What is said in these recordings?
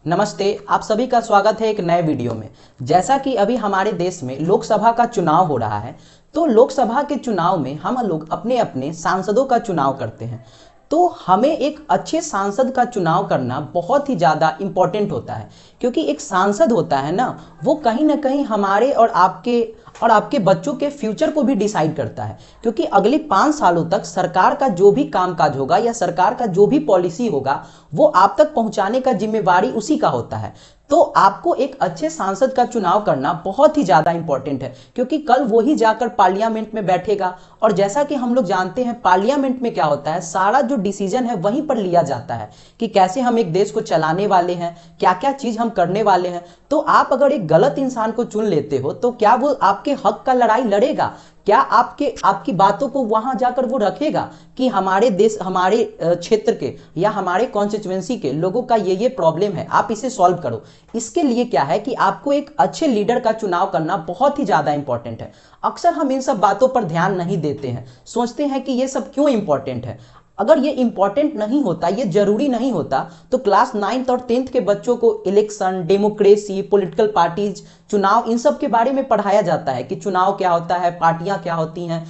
नमस्ते, आप सभी का स्वागत है एक नए वीडियो में। जैसा कि अभी हमारे देश में लोकसभा का चुनाव हो रहा है, तो लोकसभा के चुनाव में हम लोग अपने अपने सांसदों का चुनाव करते हैं। तो हमें एक अच्छे सांसद का चुनाव करना बहुत ही ज़्यादा इम्पोर्टेंट होता है, क्योंकि एक सांसद होता है ना, वो कहीं ना कहीं हमारे और आपके बच्चों के फ्यूचर को भी डिसाइड करता है। क्योंकि अगले 5 सालों तक सरकार का जो भी कामकाज होगा या सरकार का जो भी पॉलिसी होगा, वो आप तक पहुंचाने का जिम्मेवारी उसी का होता है। तो आपको एक अच्छे सांसद का चुनाव करना बहुत ही ज्यादा इंपॉर्टेंट है, क्योंकि कल वो ही जाकर पार्लियामेंट में बैठेगा। और जैसा कि हम लोग जानते हैं, पार्लियामेंट में क्या होता है, सारा जो डिसीजन है वहीं पर लिया जाता है कि कैसे हम एक देश को चलाने वाले हैं, क्या क्या चीज हम करने वाले हैं। तो आप अगर एक गलत इंसान को चुन लेते हो, तो क्या वो आपके हक का लड़ाई लड़ेगा? क्या आपकी बातों को वहां जाकर वो रखेगा कि हमारे देश, हमारे क्षेत्र के या हमारे कॉन्स्टिट्यूएंसी के लोगों का ये प्रॉब्लम है, आप इसे सॉल्व करो? इसके लिए क्या है कि आपको एक अच्छे लीडर का चुनाव करना बहुत ही ज्यादा इंपॉर्टेंट है। अक्सर हम इन सब बातों पर ध्यान नहीं देते हैं, सोचते हैं कि ये सब क्यों इंपॉर्टेंट है। अगर ये इंपॉर्टेंट नहीं होता, ये जरूरी नहीं होता, तो क्लास 9th और 10th के बच्चों को इलेक्शन, डेमोक्रेसी, पॉलिटिकल पार्टीज, चुनाव, इन सब के बारे में पढ़ाया जाता है कि चुनाव क्या होता है, पार्टियां क्या होती हैं,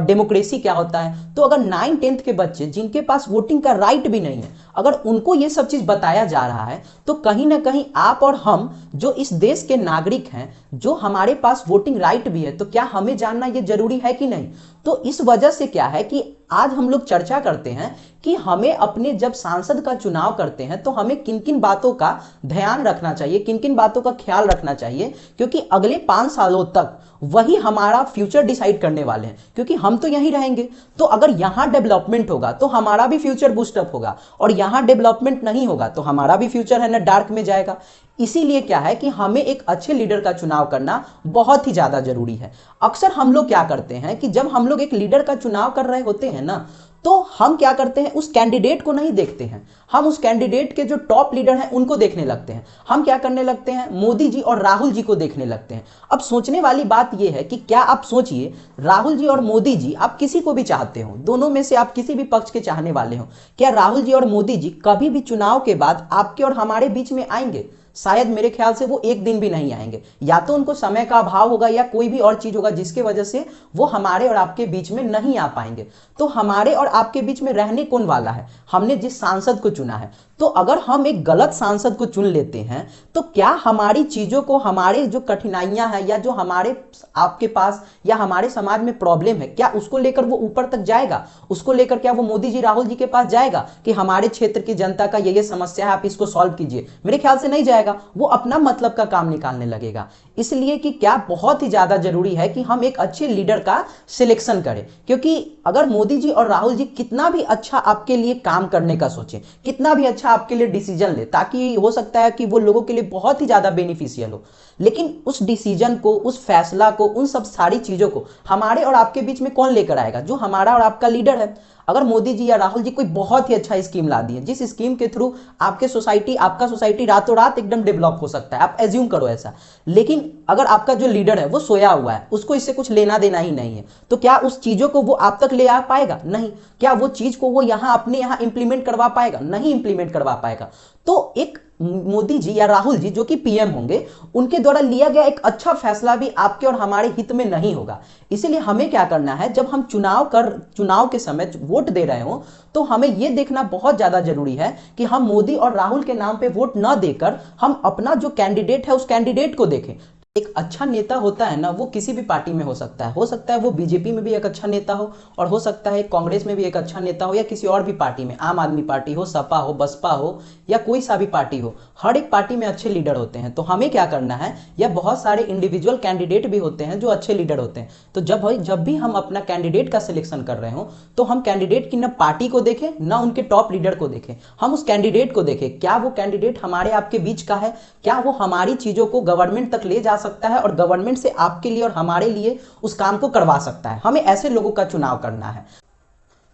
डेमोक्रेसी क्या होता है। तो अगर 9th-10th के बच्चे जिनके पास वोटिंग का राइट भी नहीं है, अगर उनको ये सब चीज बताया जा रहा है, तो कहीं ना कहीं आप और हम जो इस देश के नागरिक हैं, जो हमारे पास वोटिंग राइट भी है, तो क्या हमें जानना ये जरूरी है कि नहीं? तो इस वजह से क्या है कि आज हम लोग चर्चा करते हैं कि हमें अपने जब सांसद का चुनाव करते हैं, तो हमें किन किन बातों का ध्यान रखना चाहिए, किन किन बातों का ख्याल रखना चाहिए, क्योंकि अगले 5 सालों तक वही हमारा फ्यूचर डिसाइड करने वाले हैं। क्योंकि हम तो यहीं रहेंगे, तो अगर यहां डेवलपमेंट होगा तो हमारा भी फ्यूचर बूस्टअप होगा, और यहां डेवलपमेंट नहीं होगा तो हमारा भी फ्यूचर है ना डार्क में जाएगा। इसीलिए क्या है कि हमें एक अच्छे लीडर का चुनाव करना बहुत ही ज्यादा जरूरी है। अक्सर हम लोग क्या करते हैं कि जब हम लोग एक लीडर का चुनाव कर रहे होते हैं ना, तो हम क्या करते हैं, उस कैंडिडेट को नहीं देखते हैं, हम उस कैंडिडेट के जो टॉप लीडर हैं उनको देखने लगते हैं। हम क्या करने लगते हैं, मोदी जी और राहुल जी को देखने लगते हैं। अब सोचने वाली बात यह है कि क्या आप सोचिए, राहुल जी और मोदी जी, आप किसी को भी चाहते हो, दोनों में से आप किसी भी पक्ष के चाहने वाले हो, क्या राहुल जी और मोदी जी कभी भी चुनाव के बाद आपके और हमारे बीच में आएंगे? शायद मेरे ख्याल से वो एक दिन भी नहीं आएंगे। या तो उनको समय का अभाव होगा या कोई भी और चीज होगा जिसकी वजह से वो हमारे और आपके बीच में नहीं आ पाएंगे। तो हमारे और आपके बीच में रहने कौन वाला है? हमने जिस सांसद को चुना है। तो अगर हम एक गलत सांसद को चुन लेते हैं, तो क्या हमारी चीजों को, हमारे जो कठिनाइयां हैं या जो हमारे आपके पास या हमारे समाज में प्रॉब्लम है, क्या उसको लेकर वो ऊपर तक जाएगा? उसको लेकर क्या वो मोदी जी, राहुल जी के पास जाएगा कि हमारे क्षेत्र की जनता का ये समस्या है, आप इसको सॉल्व कीजिए? मेरे ख्याल से नहीं जाएगा। वो अपना मतलब का काम निकालने लगेगा। इसलिए कि क्या बहुत ही ज्यादा जरूरी है कि हम एक अच्छे लीडर का सिलेक्शन करें। क्योंकि अगर मोदी जी और राहुल जी कितना भी अच्छा आपके लिए काम करने का सोचें, कितना भी अच्छा आपके लिए डिसीजन ले, ताकि हो सकता है कि वो लोगों के लिए बहुत ही ज्यादा बेनिफिशियल हो, लेकिन उस डिसीजन को, उस फैसला को, उन सब सारी चीजों को हमारे और आपके बीच में कौन लेकर आएगा? जो हमारा और आपका लीडर है। अगर मोदी जी या राहुल जी कोई बहुत ही अच्छा स्कीम ला दिए, जिस स्कीम के थ्रू आपका सोसाइटी रातों रात एकदम डेवलप हो सकता है, आप एज्यूम करो ऐसा, लेकिन अगर आपका जो लीडर है वो सोया हुआ है, उसको इससे कुछ लेना देना ही नहीं है, तो क्या उस चीजों को वो आप तक ले आ पाएगा? नहीं। क्या वो चीज को वो अपने यहां इंप्लीमेंट करवा पाएगा? नहीं इंप्लीमेंट करवा पाएगा। तो एक मोदी जी या राहुल जी जो कि पीएम होंगे, उनके द्वारा लिया गया एक अच्छा फैसला भी आपके और हमारे हित में नहीं होगा। इसीलिए हमें क्या करना है, जब हम चुनाव के समय वोट दे रहे हो, तो हमें यह देखना बहुत ज्यादा जरूरी है कि हम मोदी और राहुल के नाम पे वोट न देकर हम अपना जो कैंडिडेट है उस कैंडिडेट को देखें। एक अच्छा नेता होता है ना, वो किसी भी पार्टी में हो सकता है वो बीजेपी में भी एक अच्छा नेता हो, और हो सकता है कांग्रेस में भी एक अच्छा नेता हो, या किसी और भी पार्टी में, आम आदमी पार्टी हो, सपा हो, बसपा हो, या कोई सा भी पार्टी हो। हर एक पार्टी में अच्छे लीडर होते हैं। तो हमें क्या करना है, या बहुत सारे इंडिविजुअल कैंडिडेट भी होते हैं जो अच्छे लीडर होते हैं। तो जब भी हम अपना कैंडिडेट का सिलेक्शन कर रहे हो, तो हम कैंडिडेट की न पार्टी को देखें, न उनके टॉप लीडर को देखें, हम उस कैंडिडेट को देखें। क्या वो कैंडिडेट हमारे आपके बीच का है? क्या वो हमारी चीजों को गवर्नमेंट तक ले जा सकता है और गवर्नमेंट से आपके लिए और हमारे लिए उस काम को करवा सकता है? हमें ऐसे लोगों का चुनाव करना है।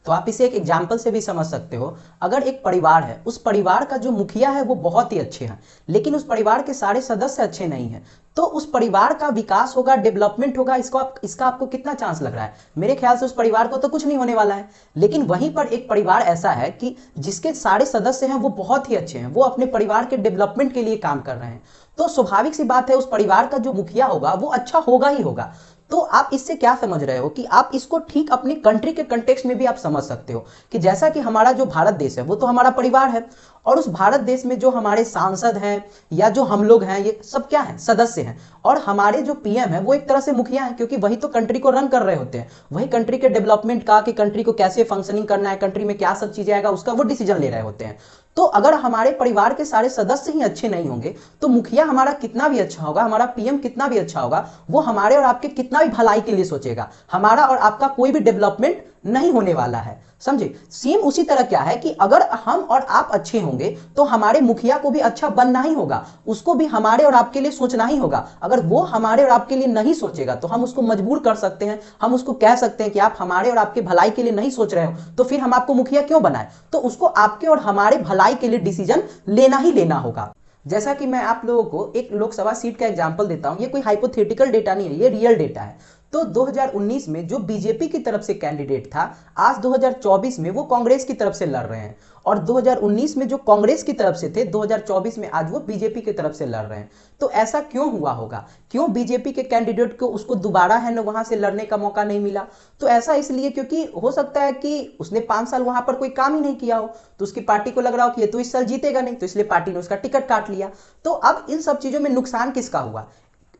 तो आप इसे एक एग्जाम्पल से भी समझ सकते हो। अगर एक परिवार है, उस परिवार का जो मुखिया है वो बहुत ही अच्छे हैं, लेकिन उस परिवार के सारे सदस्य अच्छे नहीं हैं, तो उस परिवार का विकास होगा, डेवलपमेंट होगा, इसका आपको कितना चांस लग रहा है? मेरे ख्याल से उस परिवार को तो कुछ नहीं होने वाला है। लेकिन वहीं पर एक परिवार ऐसा है कि जिसके सारे सदस्य हैं वो बहुत ही अच्छे हैं, वो अपने परिवार के डेवलपमेंट के लिए काम कर रहे हैं, तो स्वाभाविक सी बात है उस परिवार का जो मुखिया होगा वो अच्छा होगा ही होगा। तो आप इससे क्या समझ रहे हो कि आप इसको ठीक अपनी कंट्री के कंटेक्स्ट में भी आप समझ सकते हो कि जैसा कि हमारा जो भारत देश है वो तो हमारा परिवार है, और उस भारत देश में जो हमारे सांसद हैं या जो हम लोग हैं ये सब क्या है? सदस्य हैं। और हमारे जो पीएम है वो एक तरह से मुखिया है, क्योंकि वही तो कंट्री को रन कर रहे होते हैं, वही कंट्री के डेवलपमेंट का, कि कंट्री को कैसे फंक्शनिंग करना है, कंट्री में क्या सब चीजें आएगा उसका वो डिसीजन ले रहे होते हैं। तो अगर हमारे परिवार के सारे सदस्य ही अच्छे नहीं होंगे तो मुखिया हमारा कितना भी अच्छा होगा, हमारा पीएम कितना भी अच्छा होगा, वो हमारे और आपके कितना भी भलाई के लिए सोचेगा, हमारा और आपका कोई भी डेवलपमेंट नहीं होने वाला है। समझे? सेम उसी तरह क्या है कि अगर हम और आप अच्छे होंगे तो हमारे मुखिया को भी अच्छा बनना ही होगा, उसको भी हमारे और आपके लिए सोचना ही होगा। अगर वो हमारे और आपके लिए नहीं सोचेगा तो हम उसको मजबूर कर सकते हैं, हम उसको कह सकते हैं कि आप हमारे और आपके भलाई के लिए नहीं सोच रहे हो, तो फिर हम आपको मुखिया क्यों बनाए? तो उसको आपके और हमारे भलाई के लिए डिसीजन लेना ही लेना होगा। जैसा कि मैं आप लोगों को एक लोकसभा सीट का एग्जांपल देता हूं, ये कोई हाइपोथेटिकल डेटा नहीं है, ये रियल डेटा है। तो 2019 में जो बीजेपी की तरफ से कैंडिडेट था, आज 2024 में वो कांग्रेस की तरफ से लड़ रहे हैं, और 2019 में जो कांग्रेस की तरफ से थे 2024 में आज वो बीजेपी की तरफ से लड़ रहे हैं। तो ऐसा क्यों हुआ होगा? क्यों बीजेपी के कैंडिडेट को उसको दोबारा है ना वहां से लड़ने का मौका नहीं मिला? तो ऐसा इसलिए क्योंकि हो सकता है कि उसने 5 साल वहां पर कोई काम ही नहीं किया हो, तो उसकी पार्टी को लग रहा हो कि ये तो इस साल जीतेगा नहीं, तो इसलिए पार्टी ने उसका टिकट काट लिया। तो अब इन सब चीजों में नुकसान किसका हुआ?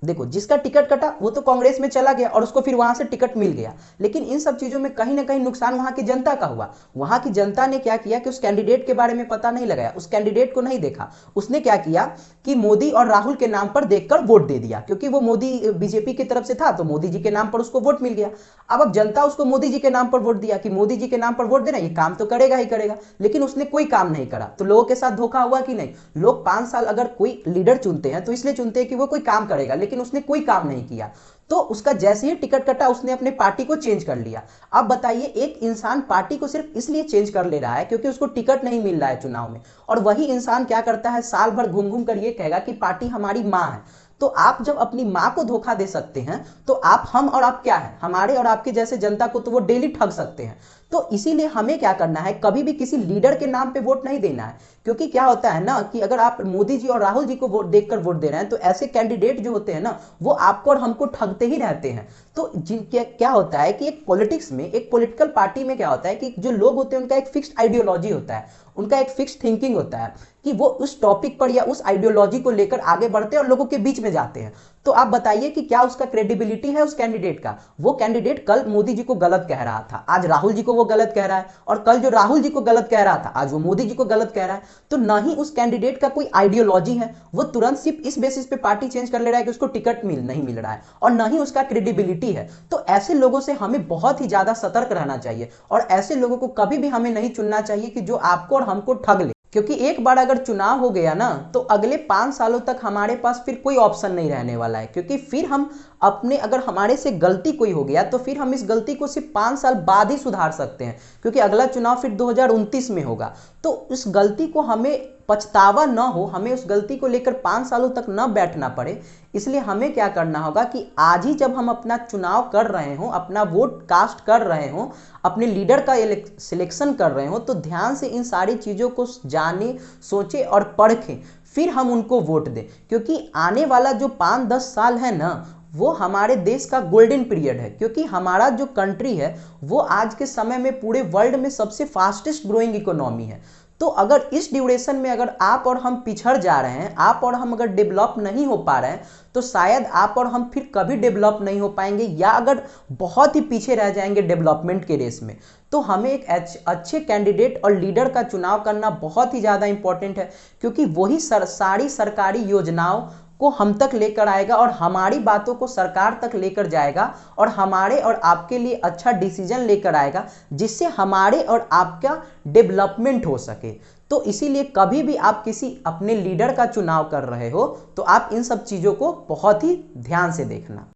देखो, जिसका टिकट कटा वो तो कांग्रेस में चला गया और उसको फिर वहां से टिकट मिल गया, लेकिन इन सब चीजों में कहीं ना कहीं नुकसान वहां की जनता का हुआ। वहां की जनता ने क्या किया कि उस कैंडिडेट के बारे में पता नहीं लगाया, उस कैंडिडेट को नहीं देखा। उसने क्या किया कि मोदी और राहुल के नाम पर देखकर वोट दे दिया, क्योंकि वो मोदी बीजेपी की तरफ से था तो मोदी जी के नाम पर उसको वोट मिल गया। अब जनता उसको मोदी जी के नाम पर वोट दिया कि मोदी जी के नाम पर वोट देना, ये काम तो करेगा ही करेगा, लेकिन उसने कोई काम नहीं करा। तो लोगों के साथ धोखा हुआ कि नहीं? लोग 5 साल अगर कोई लीडर चुनते हैं तो इसलिए चुनते हैं कि वो कोई काम करेगा, लेकिन उसने कोई काम नहीं किया, तो उसका जैसे ही टिकट कटा उसने अपने पार्टी को चेंज कर लिया। अब बताइए, एक इंसान पार्टी को सिर्फ इसलिए चेंज कर ले रहा है क्योंकि उसको टिकट नहीं मिल रहा है चुनाव में, और वही इंसान क्या करता है, साल भर घूम घूम कर ये कहेगा कि पार्टी हमारी मां है। तो आप जब अपनी मां को धोखा दे सकते हैं तो आप, हम और आप क्या है, हमारे और आपके जैसे जनता को तो वो डेली ठग सकते हैं। तो इसीलिए हमें क्या करना है, कभी भी किसी लीडर के नाम पे वोट नहीं देना है, क्योंकि क्या होता है ना कि अगर आप मोदी जी और राहुल जी को वोट देखकर वोट दे रहे हैं तो ऐसे कैंडिडेट जो होते हैं ना वो आपको और हमको ठगते ही रहते हैं। तो जिनके क्या होता है कि एक पॉलिटिक्स में, एक पॉलिटिकल पार्टी में क्या होता है कि जो लोग होते हैं उनका एक फिक्स्ड आइडियोलॉजी होता है, उनका एक फिक्स्ड थिंकिंग होता है कि वो उस टॉपिक पर या उस आइडियोलॉजी को लेकर आगे बढ़ते हैं और लोगों के बीच में जाते हैं। तो आप बताइए कि क्या उसका क्रेडिबिलिटी है उस कैंडिडेट का? वो कैंडिडेट कल मोदी जी को गलत कह रहा था, आज राहुल जी को वो गलत कह रहा है, और कल जो राहुल जी को गलत कह रहा था आज वो मोदी जी को गलत कह रहा है। तो ना ही उस कैंडिडेट का कोई आइडियोलॉजी है, वो तुरंत सिर्फ इस बेसिस पे पार्टी चेंज कर ले रहा है कि उसको टिकट नहीं मिल रहा है, और ना ही उसका क्रेडिबिलिटी है। तो ऐसे लोगों से हमें बहुत ही ज्यादा सतर्क रहना चाहिए, और ऐसे लोगों को कभी भी हमें नहीं चुनना चाहिए कि जो आपको और हमको ठग ले, क्योंकि एक बार अगर चुनाव हो गया ना तो अगले 5 सालों तक हमारे पास फिर कोई ऑप्शन नहीं रहने वाला है, क्योंकि फिर हम अपने, अगर हमारे से गलती कोई हो गया तो फिर हम इस गलती को सिर्फ 5 साल बाद ही सुधार सकते हैं, क्योंकि अगला चुनाव फिर 2029 में होगा। तो उस गलती को हमें पछतावा न हो, हमें उस गलती को लेकर 5 सालों तक न बैठना पड़े, इसलिए हमें क्या करना होगा कि आज ही जब हम अपना चुनाव कर रहे हो, अपना वोट कास्ट कर रहे हो, अपने लीडर का सिलेक्शन कर रहे हो, तो ध्यान से इन सारी चीज़ों को जाने, सोचे और परखें, फिर हम उनको वोट दें। क्योंकि आने वाला जो 5-10 साल है ना वो हमारे देश का गोल्डन पीरियड है, क्योंकि हमारा जो कंट्री है वो आज के समय में पूरे वर्ल्ड में सबसे फास्टेस्ट ग्रोइंग इकोनॉमी है। तो अगर इस ड्यूरेशन में अगर आप और हम पिछड़ जा रहे हैं, आप और हम अगर डेवलप नहीं हो पा रहे हैं, तो शायद आप और हम फिर कभी डेवलप नहीं हो पाएंगे, या अगर बहुत ही पीछे रह जाएंगे डेवलपमेंट के रेस में। तो हमें एक अच्छे कैंडिडेट और लीडर का चुनाव करना बहुत ही ज़्यादा इंपॉर्टेंट है, क्योंकि वही सारी सरकारी योजनाओं को हम तक लेकर आएगा और हमारी बातों को सरकार तक लेकर जाएगा, और हमारे और आपके लिए अच्छा डिसीजन लेकर आएगा, जिससे हमारे और आपका डेवलपमेंट हो सके। तो इसीलिए कभी भी आप किसी अपने लीडर का चुनाव कर रहे हो तो आप इन सब चीज़ों को बहुत ही ध्यान से देखना।